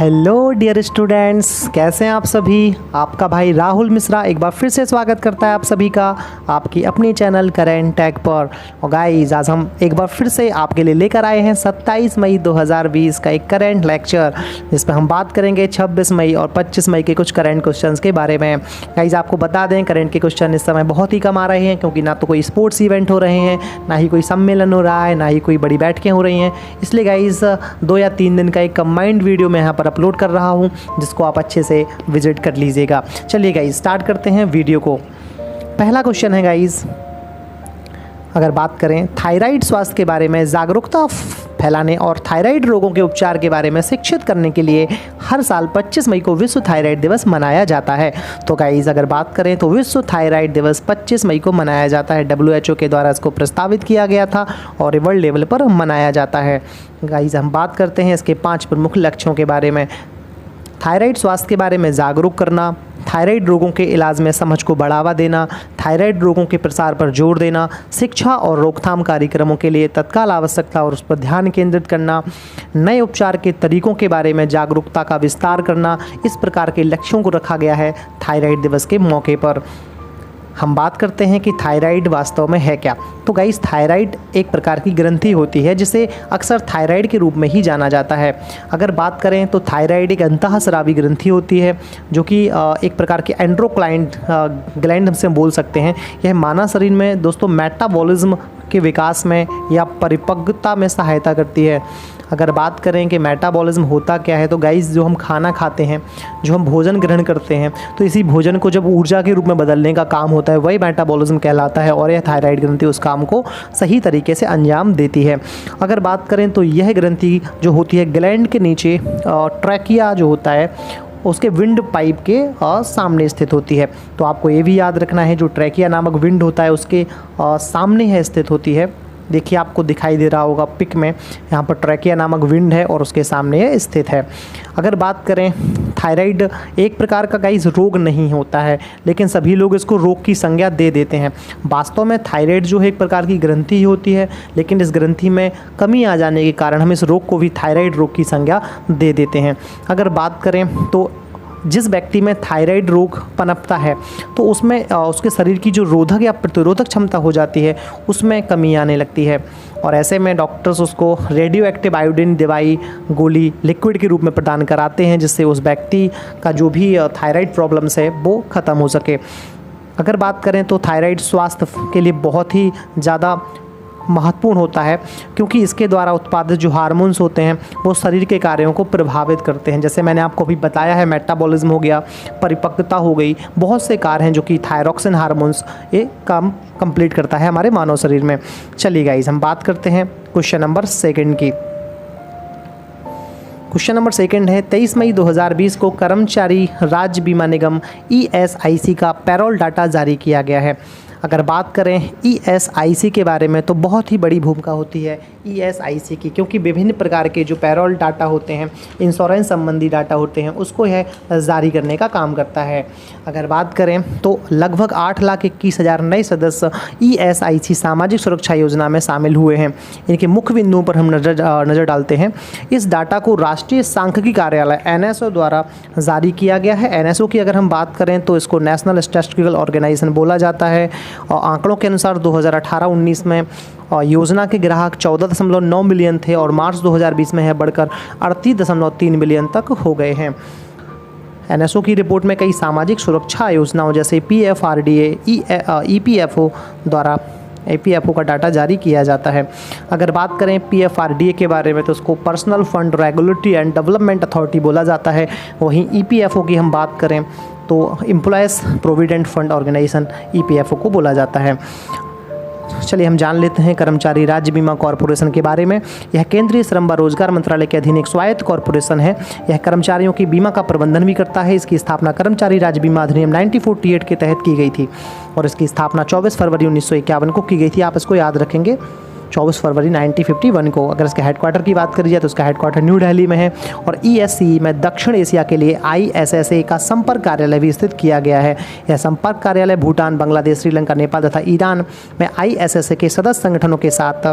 Hello dear students, कैसे हैं आप सभी। आपका भाई राहुल मिश्रा एक बार फिर से स्वागत करता है आप सभी का आपकी अपनी चैनल करेंट टेक पर। और गाइस, आज हम एक बार फिर से आपके लिए लेकर आए हैं 27 मई 2020 का एक करेंट लेक्चर, जिस पर हम बात करेंगे 26 मई और 25 मई के कुछ करेंट क्वेश्चंस के बारे में। गाइस, आपको बता दें करंट के क्वेश्चन इस समय बहुत ही कम आ रहे हैं, क्योंकि ना तो कोई स्पोर्ट्स इवेंट हो रहे हैं, ना ही कोई सम्मेलन हो रहा है, ना ही कोई बड़ी बैठकें हो रही हैं। इसलिए गाइस 2 या 3 दिन का एक कंबाइंड वीडियो मैं यहाँ पर अपलोड कर रहा हूँ, जिसको आप अच्छे से विजिट कर लीजिएगा। चलिए गाइस, स्टार्ट करते हैं वीडियो को। पहला क्वेश्चन है गाइस, अगर बात करें थायराइड स्वास्थ्य के बारे में जागरूकता फैलाने और थायराइड रोगों के उपचार के बारे में शिक्षित करने के लिए हर साल 25 मई को विश्व थायराइड दिवस मनाया जाता है। तो गाइस, अगर बात करें तो विश्व थायराइड दिवस 25 मई को मनाया जाता है। WHO के द्वारा इसको प्रस्तावित किया गया था और वर्ल्ड लेवल पर मनाया जाता है। गाइस, हम बात करते हैं इसके 5 प्रमुख लक्ष्यों के बारे में। थायराइड स्वास्थ्य के बारे में जागरूक करना, थायराइड रोगों के इलाज में समझ को बढ़ावा देना, थायराइड रोगों के प्रसार पर जोर देना, शिक्षा और रोकथाम कार्यक्रमों के लिए तत्काल आवश्यकता और उस पर ध्यान केंद्रित करना, नए उपचार के तरीकों के बारे में जागरूकता का विस्तार करना। इस प्रकार के लक्ष्यों को रखा गया है थायराइड दिवस के मौके पर। हम बात करते हैं कि थायराइड वास्तव में है क्या। तो गाइस, थायराइड एक प्रकार की ग्रंथि होती है, जिसे अक्सर थायराइड के रूप में ही जाना जाता है। अगर बात करें तो थायराइड एक अंतःस्रावी ग्रंथि होती है, जो कि एक प्रकार की एंड्रोक्लाइन ग्लैंड हमसे बोल सकते हैं। यह मानव शरीर में दोस्तों मेटाबॉलिज्म के विकास में या परिपक्वता में सहायता करती है। अगर बात करें कि मेटाबॉलिज्म होता क्या है, तो गाइस, जो हम खाना खाते हैं, जो हम भोजन ग्रहण करते हैं, तो इसी भोजन को जब ऊर्जा के रूप में बदलने का काम होता है, वही मेटाबॉलिज्म कहलाता है। और यह थायराइड ग्रंथि उस काम को सही तरीके से अंजाम देती है। अगर बात करें तो यह ग्रंथि जो होती है ग्लैंड के नीचे ट्रैकिया जो होता है उसके विंड पाइप के सामने स्थित होती है। तो आपको ये भी याद रखना है, जो ट्रैकिया नामक विंड होता है उसके सामने है स्थित होती है। देखिए, आपको दिखाई दे रहा होगा पिक में, यहाँ पर ट्रैकिया नामक विंड है और उसके सामने ये स्थित है। अगर बात करें, थायराइड एक प्रकार का गाइस रोग नहीं होता है, लेकिन सभी लोग इसको रोग की संज्ञा दे देते हैं। वास्तव में थायराइड जो है एक प्रकार की ग्रंथि ही होती है, लेकिन इस ग्रंथि में कमी आ जाने के कारण हम इस रोग को भी थायराइड रोग की संज्ञा दे देते हैं। अगर बात करें तो जिस व्यक्ति में थायराइड रोग पनपता है, तो उसमें उसके शरीर की जो रोधक या प्रतिरोधक क्षमता हो जाती है, उसमें कमी आने लगती है। और ऐसे में डॉक्टर्स उसको रेडियो एक्टिव आयोडीन दवाई गोली लिक्विड के रूप में प्रदान कराते हैं, जिससे उस व्यक्ति का जो भी थायराइड प्रॉब्लम्स है वो ख़त्म हो सके। अगर बात करें तो थायराइड स्वास्थ्य के लिए बहुत ही ज़्यादा महत्वपूर्ण होता है, क्योंकि इसके द्वारा उत्पादित जो हार्मोन्स होते हैं वो शरीर के कार्यों को प्रभावित करते हैं। जैसे मैंने आपको अभी बताया है, मेटाबॉलिज्म हो गया, परिपक्वता हो गई, बहुत से कार्य हैं जो कि थायरॉक्सिन हार्मोन्स ये काम कंप्लीट करता है हमारे मानव शरीर में। चलिए गाइस, हम बात करते हैं क्वेश्चन नंबर 2 की। क्वेश्चन नंबर 2 है, 23 मई 2020 को कर्मचारी राज्य बीमा निगम ESIC का पैरोल डाटा जारी किया गया है। अगर बात करें ESIC के बारे में, तो बहुत ही बड़ी भूमिका होती है ESIC की, क्योंकि विभिन्न प्रकार के जो पैरोल डाटा होते हैं, इंश्योरेंस संबंधी डाटा होते हैं, उसको यह जारी करने का काम करता है। अगर बात करें तो लगभग 8,21,000 नए सदस्य ESIC सामाजिक सुरक्षा योजना में शामिल हुए हैं। इनके मुख्य बिंदुओं पर हम नज़र डालते हैं। इस डाटा को राष्ट्रीय सांख्यिकी कार्यालय NSO द्वारा जारी किया गया है। NSO की अगर हम बात करें तो इसको नेशनल स्टैटिस्टिकल ऑर्गेनाइजेशन बोला जाता है। और आंकड़ों के अनुसार 2018-19 में योजना के ग्राहक 14.9 मिलियन थे और मार्च 2020 में यह बढ़कर 38.3 मिलियन तक हो गए हैं। NSO की रिपोर्ट में कई सामाजिक सुरक्षा योजनाओं जैसे PFRDA, EPFO द्वारा APFO का डाटा जारी किया जाता है। अगर बात करें PFRDA के बारे में, तो उसको personal fund regulatory and development authority बोला जाता है। वहीं EPFO की हम बात करें तो employees provident fund organisation EPFO को बोला जाता है। चलिए हम जान लेते हैं कर्मचारी राज्य बीमा कॉरपोरेशन के बारे में। यह केंद्रीय श्रम व रोजगार मंत्रालय के अधीन एक स्वायत्त कॉरपोरेशन है। यह कर्मचारियों की बीमा का प्रबंधन भी करता है। इसकी स्थापना कर्मचारी राज्य बीमा अधिनियम 1948 के तहत की गई थी और इसकी स्थापना 24 फरवरी 1951 को की गई थी। आप इसको याद रखेंगे, 24 फरवरी 1951 को। अगर इसके हेडक्वार्टर की बात करी जाए तो इसका हेडक्वार्टर न्यू दिल्ली में है। और ESCE में दक्षिण एशिया के लिए ISSA का संपर्क कार्यालय भी स्थित किया गया है। यह संपर्क कार्यालय भूटान, बांग्लादेश, श्रीलंका, नेपाल तथा ईरान में ISSA के सदस्य संगठनों के साथ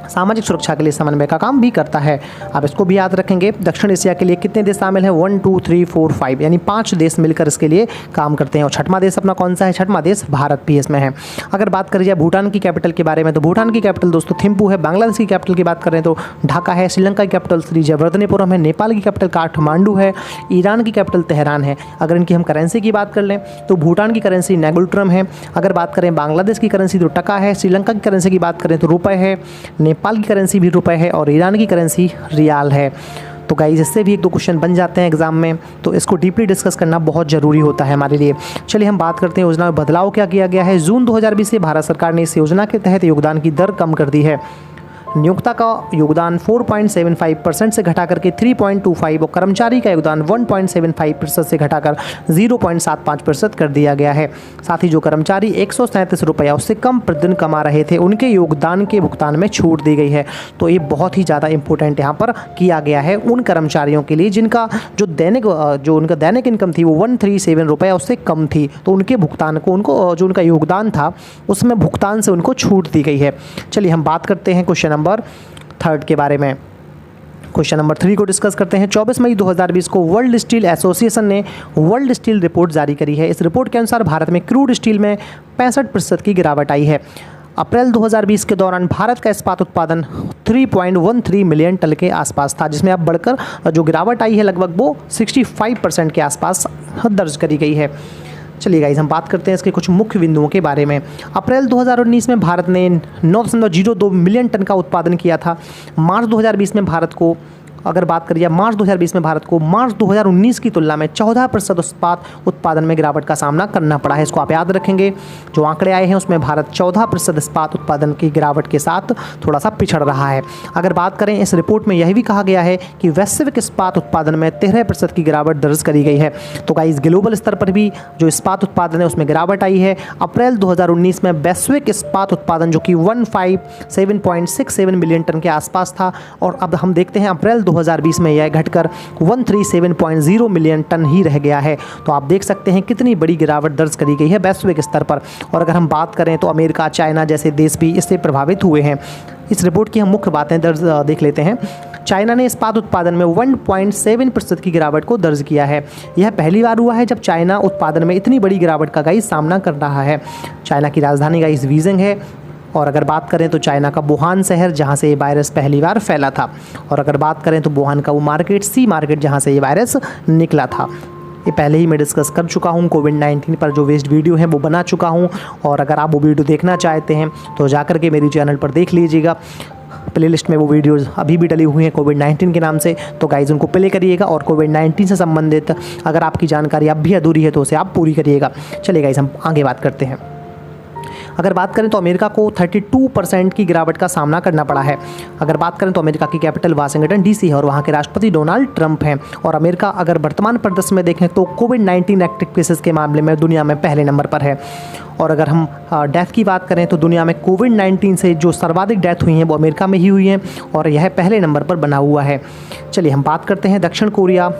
सामाजिक सुरक्षा के लिए समन्वय का काम भी करता है। आप इसको भी याद रखेंगे। दक्षिण एशिया के लिए कितने देश शामिल हैं? 1 2 3 4 5 यानी 5 देश मिलकर इसके लिए काम करते हैं। और छठवां देश अपना कौन सा है? छठवां देश भारत भी इसमें है। अगर बात करी जाए भूटान की कैपिटल के बारे में, तो भूटान की कैपिटल दोस्तों थिम्पू है। बांग्लादेश की कैपिटल की बात करें तो ढाका है। श्रीलंका की कैपिटल श्री जयवर्धनेपुरम है। नेपाल की कैपिटल काठमांडू है। ईरान की कैपिटल तेहरान है। अगर इनकी हम करेंसी की बात कर लें तो भूटान की करेंसी नेगुल्ट्रम है। अगर बात करें बांग्लादेश की करेंसी तो टका है। श्रीलंका की करेंसी की बात करें तो रुपये है। नेपाल की करेंसी भी रुपये है और ईरान की करेंसी रियाल है। तो गाइस इससे भी 1-2 क्वेश्चन बन जाते हैं एग्जाम में, तो इसको डीपली डिस्कस करना बहुत ज़रूरी होता है हमारे लिए। चलिए हम बात करते हैं योजना में बदलाव क्या किया गया है। जून 2020 से भारत सरकार ने इस योजना के तहत योगदान की दर कम कर दी है। नियोक्ता का योगदान 4.75% से घटाकर के 3.25 और कर्मचारी का योगदान 1.75% से घटाकर 0.75% कर दिया गया है। साथ ही जो कर्मचारी 137 रुपया उससे कम प्रतिदिन कमा रहे थे उनके योगदान के भुगतान में छूट दी गई है। तो ये बहुत ही ज़्यादा इंपॉर्टेंट यहाँ पर किया गया है उन कर्मचारियों के लिए जिनका जो उनका दैनिक इनकम थी वो 137 रुपया उससे कम थी, तो उनके भुगतान को जो उनका योगदान था उसमें भुगतान से उनको छूट दी गई है। चलिए हम बात करते हैं क्वेश्चन नंबर 3 के बारे में। क्वेश्चन नंबर 3 को डिस्कस करते हैं। 24 मई 2020 को वर्ल्ड स्टील एसोसिएशन ने वर्ल्ड स्टील रिपोर्ट जारी करी है। इस रिपोर्ट के अनुसार भारत में क्रूड स्टील में 65% की गिरावट आई है। अप्रैल 2020 के दौरान भारत का इस्पात उत्पादन 3.13 मिलियन टन के आसपास था, जिसमें अब बढ़कर जो गिरावट आई है लगभग वो 65% के आसपास दर्ज करी गई है। चलिए गाइस हम बात करते हैं इसके कुछ मुख्य बिंदुओं के बारे में। अप्रैल 2019 में भारत ने 9.02 मिलियन टन का उत्पादन किया था। मार्च 2020 में भारत को अगर बात करिए मार्च 2020 में भारत को मार्च 2019 की तुलना में 14% इस्पात उत्पादन में गिरावट का सामना करना पड़ा है। इसको आप याद रखेंगे। जो आंकड़े आए हैं उसमें भारत 14% इस्पात उत्पादन की गिरावट के साथ थोड़ा सा पिछड़ रहा है। अगर बात करें इस रिपोर्ट में यह भी कहा गया है कि वैश्विक इस्पात उत्पादन में 13% की गिरावट दर्ज करी गई है। तो गाइस ग्लोबल स्तर पर भी जो इस्पात उत्पादन है उसमें गिरावट आई है। अप्रैल 2019 में वैश्विक इस्पात उत्पादन जो कि 157.67 मिलियन टन के आसपास था और अब हम देखते हैं अप्रैल 2020 में यह घटकर 137.0 मिलियन टन ही रह गया है। तो आप देख सकते हैं कितनी बड़ी गिरावट दर्ज करी गई है वैश्विक स्तर पर। और अगर हम बात करें तो अमेरिका, चाइना जैसे देश भी इससे प्रभावित हुए हैं। इस रिपोर्ट की हम मुख्य बातें देख लेते हैं। चाइना ने इस्पात उत्पादन में 1.7% की गिरावट को दर्ज किया है। यह पहली बार हुआ है जब चाइना उत्पादन में इतनी बड़ी गिरावट का गाइस सामना कर रहा है। चाइना की राजधानी गाइस बीजिंग है। और अगर बात करें तो चाइना का वुहान शहर जहां से ये वायरस पहली बार फैला था। और अगर बात करें तो वुहान का वो मार्केट सी मार्केट जहां से ये वायरस निकला था। ये पहले ही मैं डिस्कस कर चुका हूँ। कोविड-19 पर जो वेस्ट वीडियो है वो बना चुका हूँ। और अगर आप वो वीडियो देखना चाहते हैं तो जाकर के मेरे चैनल पर देख लीजिएगा। प्लेलिस्ट में वो वीडियोज़ अभी भी डली हुई हैं कोविड-19 के नाम से, तो गाइज उनको प्ले करिएगा। और कोविड-19 से संबंधित अगर आपकी जानकारी अब भी अधूरी है तो उसे आप पूरी करिएगा। चलिए गाइज हम आगे बात करते हैं। अगर बात करें तो अमेरिका को 32% की गिरावट का सामना करना पड़ा है। अगर बात करें तो अमेरिका की कैपिटल वाशिंगटन डीसी है और वहाँ के राष्ट्रपति डोनाल्ड ट्रंप हैं। और अमेरिका अगर वर्तमान परिदृश्य में देखें तो कोविड-19 एक्टिव केसेस के मामले में दुनिया में पहले नंबर पर है। और अगर हम डेथ की बात करें तो दुनिया में कोविड-19 से जो सर्वाधिक डेथ हुई हैं वो अमेरिका में ही हुई हैं और यह पहले नंबर पर बना हुआ है। चलिए हम बात करते हैं दक्षिण कोरिया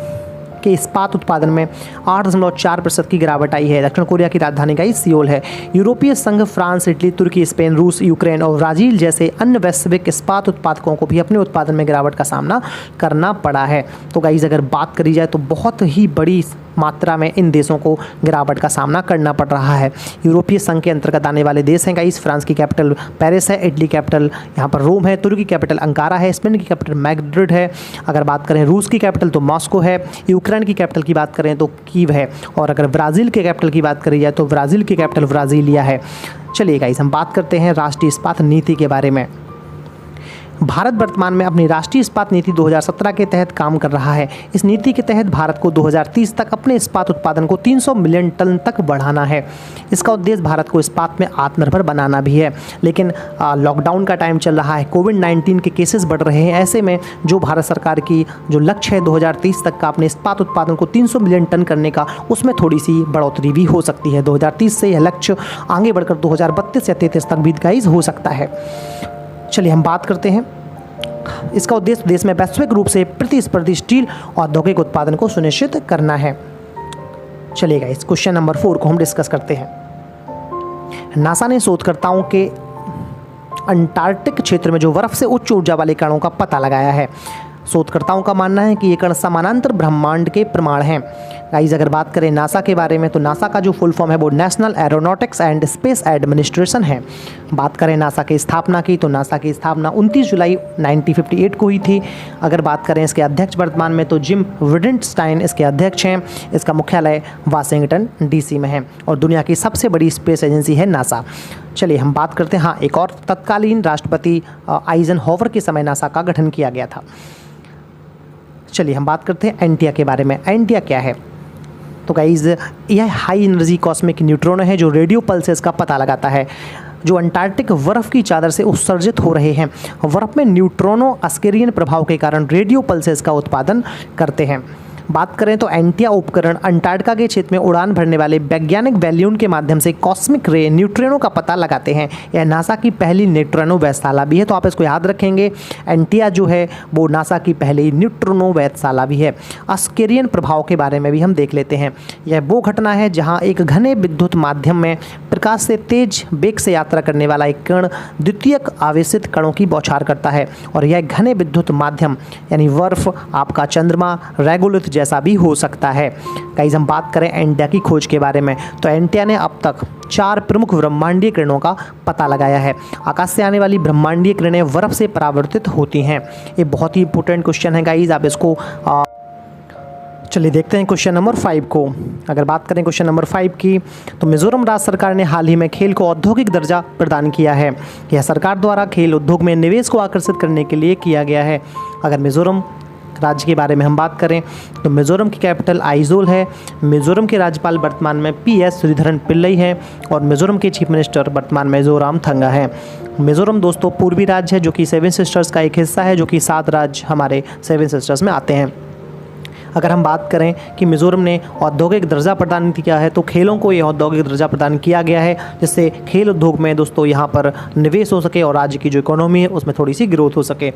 के इस्पात उत्पादन में 8.4% की गिरावट आई है। दक्षिण कोरिया की राजधानी का सियोल है। यूरोपीय संघ, फ्रांस, इटली, तुर्की, स्पेन, रूस, यूक्रेन और ब्राज़ील जैसे अन्य वैश्विक इस्पात उत्पादकों को भी अपने उत्पादन में गिरावट का सामना करना पड़ा है। तो गाइस अगर बात करी जाए तो बहुत ही बड़ी मात्रा में इन देशों को गिरावट का सामना करना पड़ रहा है। यूरोपीय संघ के अंतर्गत आने वाले देश हैं गाइस। फ्रांस की कैपिटल पेरिस है, इटली कैपिटल यहाँ पर रोम है, तुर्की कैपिटल अंकारा है, स्पेन की कैपिटल मैड्रिड है। अगर बात करें रूस की कैपिटल तो मॉस्को है, यूक्रेन की कैपिटल की बात करें तो कीव है। और अगर ब्राज़ील के कैपिटल की बात करी जाए तो ब्राज़ील की कैपिटल ब्राज़ीलिया है। चलिए गाइस हम बात करते हैं राष्ट्रीय इस्पात नीति के बारे में। भारत वर्तमान में अपनी राष्ट्रीय इस्पात नीति 2017 के तहत काम कर रहा है। इस नीति के तहत भारत को 2030 तक अपने इस्पात उत्पादन को 300 मिलियन टन तक बढ़ाना है। इसका उद्देश्य भारत को इस्पात में आत्मनिर्भर बनाना भी है। लेकिन लॉकडाउन का टाइम चल रहा है, कोविड-19 के केसेस बढ़ रहे हैं। ऐसे में जो भारत सरकार की जो लक्ष्य है 2030 तक का अपने इस्पात उत्पादन को 300 मिलियन टन करने का, उसमें थोड़ी सी बढ़ोतरी भी हो सकती है। 2030 से यह लक्ष्य आगे बढ़कर 2032 या 33 तक भी गाइस हो सकता है। चलिए हम बात करते हैं। इसका उद्देश्य देश में वैश्विक रूप से प्रतिस्पर्धी स्टील औद्योगिक उत्पादन को सुनिश्चित करना है। चलिए गाइस क्वेश्चन नंबर 4 को हम डिस्कस करते हैं। नासा ने शोधकर्ताओं के अंटार्कटिक क्षेत्र में जो बर्फ से उच्च ऊर्जा वाले कणों का पता लगाया है। शोधकर्ताओं का मानना है कि ये कण समानांतर ब्रह्मांड के प्रमाण हैं। गाइस अगर बात करें नासा के बारे में तो नासा का जो फुल फॉर्म है वो national aeronautics and space administration है। बात करें नासा की स्थापना की तो नासा की स्थापना 29 जुलाई 1958 को हुई थी। अगर बात करें इसके अध्यक्ष वर्तमान में तो जिम विडेनस्टाइन इसके अध्यक्ष हैं। इसका मुख्यालय वाशिंगटन DC में है और दुनिया की सबसे बड़ी स्पेस एजेंसी है नासा। चलिए हम बात करते हैं एक और तत्कालीन राष्ट्रपति आइजनहोवर के समय नासा का गठन किया गया था। चलिए हम बात करते हैं एंटिया के बारे में। एंटिया क्या है? तो गाइज यह हाई एनर्जी कॉस्मिक न्यूट्रॉन है जो रेडियो पल्सेस का पता लगाता है जो अंटार्कटिक बर्फ की चादर से उत्सर्जित हो रहे हैं। बर्फ में न्यूट्रॉनों अस्केरियन प्रभाव के कारण रेडियो पल्सेस का उत्पादन करते हैं। बात करें तो एंटिया उपकरण अंटार्कटिका के क्षेत्र में उड़ान भरने वाले वैज्ञानिक बैलून के माध्यम से कॉस्मिक रे न्यूट्रिनो का पता लगाते हैं। यह नासा की पहली न्यूट्रिनो वेधशाला भी है, तो आप इसको याद रखेंगे। एंटिया जो है वो नासा की पहली न्यूट्रिनो वेधशाला भी है। अस्केरियन प्रभाव के बारे में भी हम देख लेते हैं। यह वो घटना है जहाँ एक घने विद्युत माध्यम में प्रकाश से तेज वेग से यात्रा करने वाला एक कण द्वितीयक आवेशित कणों की बौछार करता है और यह घने विद्युत माध्यम यानी बर्फ, आपका चंद्रमा, रेगोलिथ जैसा भी हो सकता है। गाइस हम बात करें एंटिया की खोज के बारे में तो एंटिया ने अब तक 4 प्रमुख ब्रह्मांडीय किरणों का पता लगाया है। आकाश से आने वाली ब्रह्मांडीय किरणें बर्फ से परावर्तित होती हैं। ये बहुत ही इंपॉर्टेंट क्वेश्चन है गाइस, आप इसको चलिए देखते हैं क्वेश्चन नंबर 5 को। अगर बात करें क्वेश्चन नंबर 5 की तो मिजोरम राज्य सरकार ने हाल ही में खेल को औद्योगिक दर्जा प्रदान किया है। यह सरकार द्वारा खेल उद्योग में निवेश को आकर्षित करने के लिए किया गया है। अगर मिजोरम राज्य के बारे में हम बात करें तो मिजोरम की कैपिटल आइजोल है। मिजोरम के राज्यपाल वर्तमान में PS श्रीधरन पिल्लई हैं और मिजोरम के चीफ मिनिस्टर वर्तमान में जोरामथंगा हैं। मिजोरम दोस्तों पूर्वी राज्य है जो कि 7 सिस्टर्स का एक हिस्सा है, जो कि 7 राज्य हमारे 7 सिस्टर्स में आते हैं। अगर हम बात करें कि मिजोरम ने औद्योगिक दर्जा प्रदान किया है तो खेलों को यह औद्योगिक दर्जा प्रदान किया गया है जिससे खेल उद्योग में दोस्तों यहाँ पर निवेश हो सके और राज्य की जो इकोनॉमी है उसमें थोड़ी सी ग्रोथ हो सके।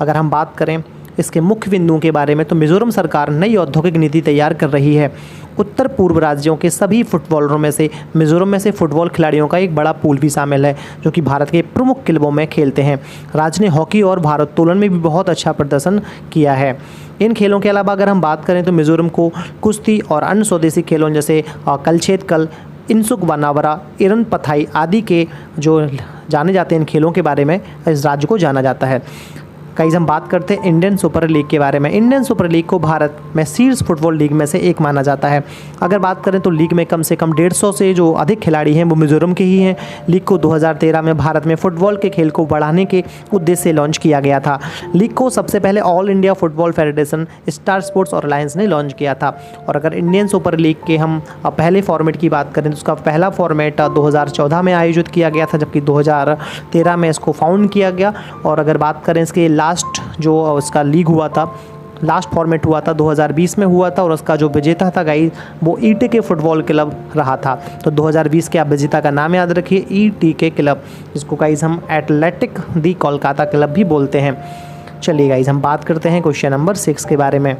अगर हम बात करें इसके मुख्य बिंदुओं के बारे में तो मिजोरम सरकार नई औद्योगिक नीति तैयार कर रही है। उत्तर पूर्व राज्यों के सभी फुटबॉलरों में से मिजोरम में से फुटबॉल खिलाड़ियों का एक बड़ा पूल भी शामिल है जो कि भारत के प्रमुख क्लबों में खेलते हैं। राज्य ने हॉकी और भारोत्तोलन में भी बहुत अच्छा प्रदर्शन किया है। इन खेलों के अलावा अगर हम बात करें तो मिजोरम को कुश्ती और अन्य स्वदेशी खेलों जैसे कलछेदकल, इनसुक बनावरा, इरन पथाई आदि के जो जाने जाते हैं इन खेलों के बारे में इस राज्य को जाना जाता है। गाइस हम बात करते हैं इंडियन सुपर लीग के बारे में। इंडियन सुपर लीग को भारत में शीर्ष फुटबॉल लीग में से एक माना जाता है। अगर बात करें तो लीग में कम से कम 150 से जो अधिक खिलाड़ी हैं वो मिजोरम के ही हैं। लीग को 2013 में भारत में फुटबॉल के खेल को बढ़ाने के उद्देश्य से लॉन्च किया गया था। लीग को सबसे पहले all India football federation, star sports और अलायंस ने लॉन्च किया था। और अगर इंडियन सुपर लीग के हम पहले फॉर्मेट की बात करें तो उसका पहला फॉर्मेट 2014 में आयोजित किया गया था, जबकि 2013 में इसको फाउंड किया गया। और अगर बात करें इसके लास्ट जो उसका लीग हुआ था, लास्ट फॉर्मेट हुआ था 2020 में हुआ था और उसका जो विजेता था गाइस वो ETK फुटबॉल क्लब रहा था। तो 2020 के आप विजेता का नाम याद रखिए, ETK क्लब, जिसको गाइस हम एथलेटिक दी कोलकाता क्लब भी बोलते हैं। चलिए गाइस हम बात करते हैं क्वेश्चन नंबर 6 के बारे में।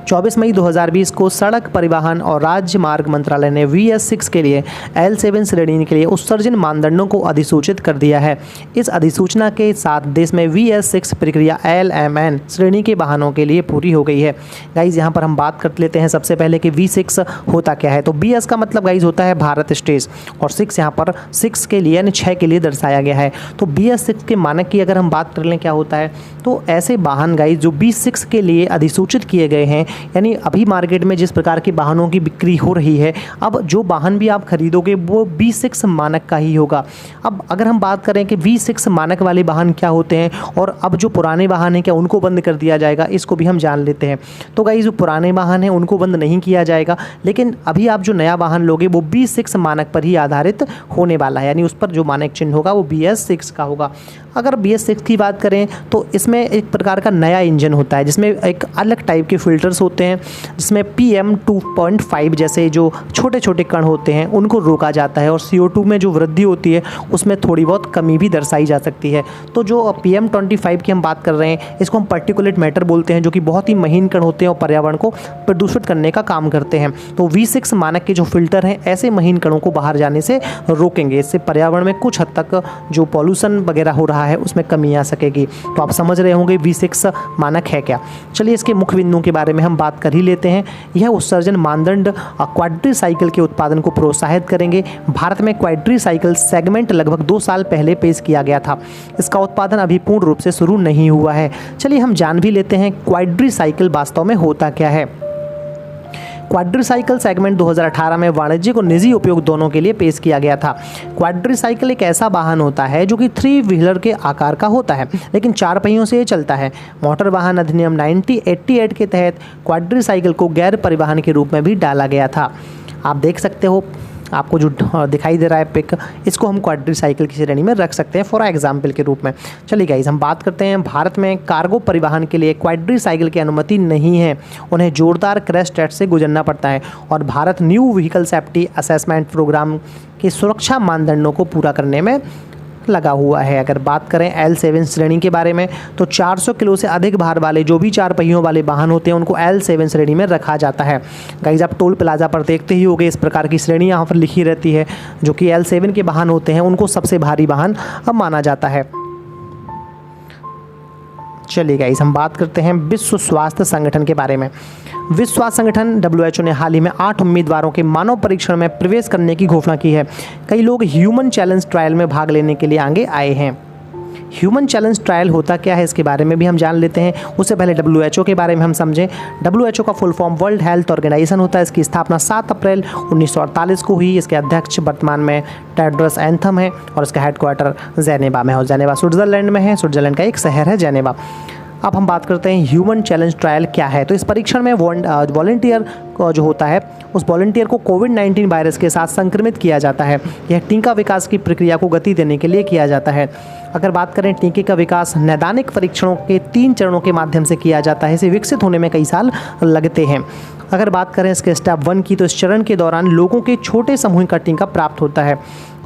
24 मई 2020 को सड़क परिवहन और राज्य मार्ग मंत्रालय ने VS6 के लिए L7 श्रेणी के लिए उत्सर्जन मानदंडों को अधिसूचित कर दिया है। इस अधिसूचना के साथ देश में VS6 प्रक्रिया LMN श्रेणी के वाहनों के लिए पूरी हो गई है। गाइज यहाँ पर हम बात कर लेते हैं सबसे पहले कि V6 होता क्या है। तो BS का मतलब गाइज होता है भारत स्टेज और 6 यहाँ पर 6 के लिए यानी 6 के लिए दर्शाया गया है। तो BS6 के मानक की अगर हम बात कर लें क्या होता है, तो ऐसे वाहन गाइज जो B6 के लिए अधिसूचित किए गए हैं, यानी अभी मार्केट में जिस प्रकार के वाहनों की बिक्री हो रही है, अब जो वाहन भी आप खरीदोगे वो V6 मानक का ही होगा। अब अगर हम बात करें कि V6 मानक वाले वाहन क्या होते हैं और अब जो पुराने वाहन हैं क्या उनको बंद कर दिया जाएगा, इसको भी हम जान लेते हैं। तो गाइस जो पुराने वाहन हैं उनको बंद नहीं किया जाएगा, लेकिन अभी आप जो नया वाहन लोगे वो B6 मानक पर ही आधारित होने वाला है, यानी उस पर जो मानक चिन्ह होगा वो BS6 का होगा। अगर BS6 की बात करें तो इसमें एक प्रकार का नया इंजन होता है जिसमें एक अलग टाइप के फिल्टर्स सेल्स होते हैं, जिसमें PM2.5 जैसे जो छोटे छोटे कण होते हैं उनको रोका जाता है, और CO2 में जो वृद्धि होती है उसमें थोड़ी बहुत कमी भी दर्शाई जा सकती है। तो जो PM25 की हम बात कर रहे हैं, इसको हम पार्टिकुलेट मैटर बोलते हैं, जो कि बहुत ही महीन कण होते हैं और पर्यावरण को प्रदूषित करने का काम करते हैं। तो V6 मानक के जो फिल्टर हैं ऐसे महीन कणों को बाहर जाने से रोकेंगे। इससे पर्यावरण में कुछ हद तक जो पॉल्यूशन वगैरह हो रहा है उसमें कमी आ सकेगी। तो आप समझ रहे होंगे V6 मानक है क्या। चलिए इसके मुख्य बिंदुओं के बारे में हम बात कर ही लेते हैं। यह उत्सर्जन मानदंड क्वाड्री साइकिल के उत्पादन को प्रोत्साहित करेंगे। भारत में क्वाड्री साइकिल सेगमेंट लगभग 2 साल पहले पेश किया गया था। इसका उत्पादन अभी पूर्ण रूप से शुरू नहीं हुआ है। चलिए हम जान भी लेते हैं क्वाड्री साइकिल वास्तव में होता क्या है। क्वाड्री साइकिल सेगमेंट 2018 में वाणिज्यिक और निजी उपयोग दोनों के लिए पेश किया गया था। क्वाड्री साइकिल एक ऐसा वाहन होता है जो कि 3 व्हीलर के आकार का होता है, लेकिन 4 पहियों से ये चलता है। मोटर वाहन अधिनियम 1988 के तहत क्वाड्री साइकिल को गैर परिवहन के रूप में भी डाला गया था। आप देख सकते हो, आपको जो दिखाई दे रहा है पिक, इसको हम क्वाड्री साइकिल की श्रेणी में रख सकते हैं फॉर एग्जाम्पल के रूप में। चलिए गाइस, हम बात करते हैं भारत में कार्गो परिवहन के लिए क्वाड्री साइकिल की अनुमति नहीं है। उन्हें जोरदार क्रैश टेस्ट से गुजरना पड़ता है, और Bharat new vehicle safety assessment programme के सुरक्षा मानदंडों को पूरा करने में लगा हुआ है। अगर बात करें L7 श्रेणी के बारे में, तो 400 किलो से अधिक भार वाले जो भी 4 पहियों वाले वाहन होते हैं उनको L7 श्रेणी में रखा जाता है। गाइस, आप टोल प्लाजा पर देखते ही होंगे इस प्रकार की श्रेणी यहाँ पर लिखी रहती है। जो कि L7 के वाहन होते हैं उनको सबसे भारी वाहन अब माना जाता है। चलिए गाइस, हम बात करते हैं विश्व स्वास्थ्य संगठन के बारे में। विश्व स्वास्थ्य संगठन WHO ने हाल ही में 8 उम्मीदवारों के मानव परीक्षण में प्रवेश करने की घोषणा की है। कई लोग ह्यूमन चैलेंज ट्रायल में भाग लेने के लिए आगे आए हैं। ह्यूमन चैलेंज ट्रायल होता क्या है, इसके बारे में भी हम जान लेते हैं। उससे पहले WHO के बारे में हम समझें। WHO का full form world health organisation होता है। इसकी स्थापना 7 अप्रैल 1948 को हुई। इसके अध्यक्ष वर्तमान में टेड्रस एंथम है, और इसका हेडक्वार्टर जेनेवा में है, और जेनेवा स्विट्जरलैंड में है। स्विट्जरलैंड का एक शहर है जेनेवा। अब हम बात करते हैं ह्यूमन चैलेंज ट्रायल क्या है। तो इस परीक्षण में वॉलंटियर जो होता है, उस वॉलंटियर को कोविड-19 वायरस के साथ संक्रमित किया जाता है। यह टीका विकास की प्रक्रिया को गति देने के लिए किया जाता है। अगर बात करें टीके का विकास नैदानिक परीक्षणों के 3 चरणों के माध्यम से किया जाता है। इसे विकसित होने में कई साल लगते हैं। अगर बात करें इसके स्टेप 1 की, तो इस चरण के दौरान लोगों के छोटे समूह का टीका प्राप्त होता है।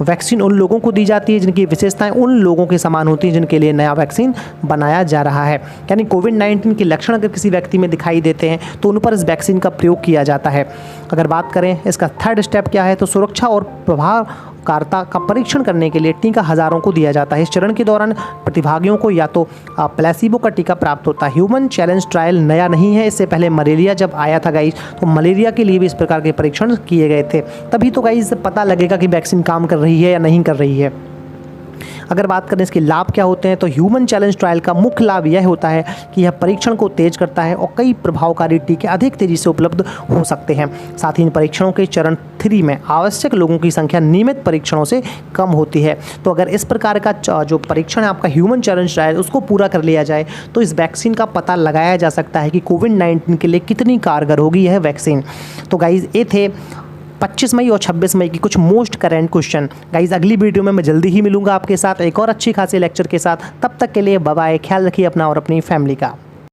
वैक्सीन उन लोगों को दी जाती है जिनकी विशेषताएं उन लोगों के समान होती हैं जिनके लिए नया वैक्सीन बनाया जा रहा है। यानी कोविड-19 के लक्षण अगर किसी व्यक्ति में दिखाई देते हैं तो उन पर इस वैक्सीन का प्रयोग किया जाता है। अगर बात करें इसका 3rd स्टेप क्या है, तो सुरक्षा और प्रभावकारिता का परीक्षण करने के लिए टीका हज़ारों को दिया जाता है। इस चरण के दौरान प्रतिभागियों को या तो प्लेसिबो का टीका प्राप्त होता है। ह्यूमन चैलेंज ट्रायल नया नहीं है। इससे पहले मलेरिया जब आया था गाइस, तो मलेरिया के लिए भी इस प्रकार के परीक्षण किए गए थे। तभी तो गाइस पता लगेगा कि वैक्सीन काम कर रही है या नहीं कर रही है। अगर बात करें इसके लाभ क्या होते हैं, तो ह्यूमन चैलेंज ट्रायल का मुख्य लाभ यह होता है कि यह परीक्षण को तेज करता है और कई प्रभावकारी टीके अधिक तेजी से उपलब्ध हो सकते हैं। साथ ही इन परीक्षणों के चरण 3 में आवश्यक लोगों की संख्या नियमित परीक्षणों से कम होती है। तो अगर इस प्रकार का जो परीक्षण है आपका ह्यूमन चैलेंज ट्रायल, उसको पूरा कर लिया जाए तो इस वैक्सीन का पता लगाया जा सकता है कि कोविड-19 के लिए कितनी कारगर होगी यह वैक्सीन। तो गाइज, ये थे 25 मई और 26 मई की कुछ मोस्ट करेंट क्वेश्चन। गाइज, अगली वीडियो में मैं जल्दी ही मिलूंगा आपके साथ एक और अच्छी खासी लेक्चर के साथ। तब तक के लिए बाय बाय, ख्याल रखिए अपना और अपनी फैमिली का।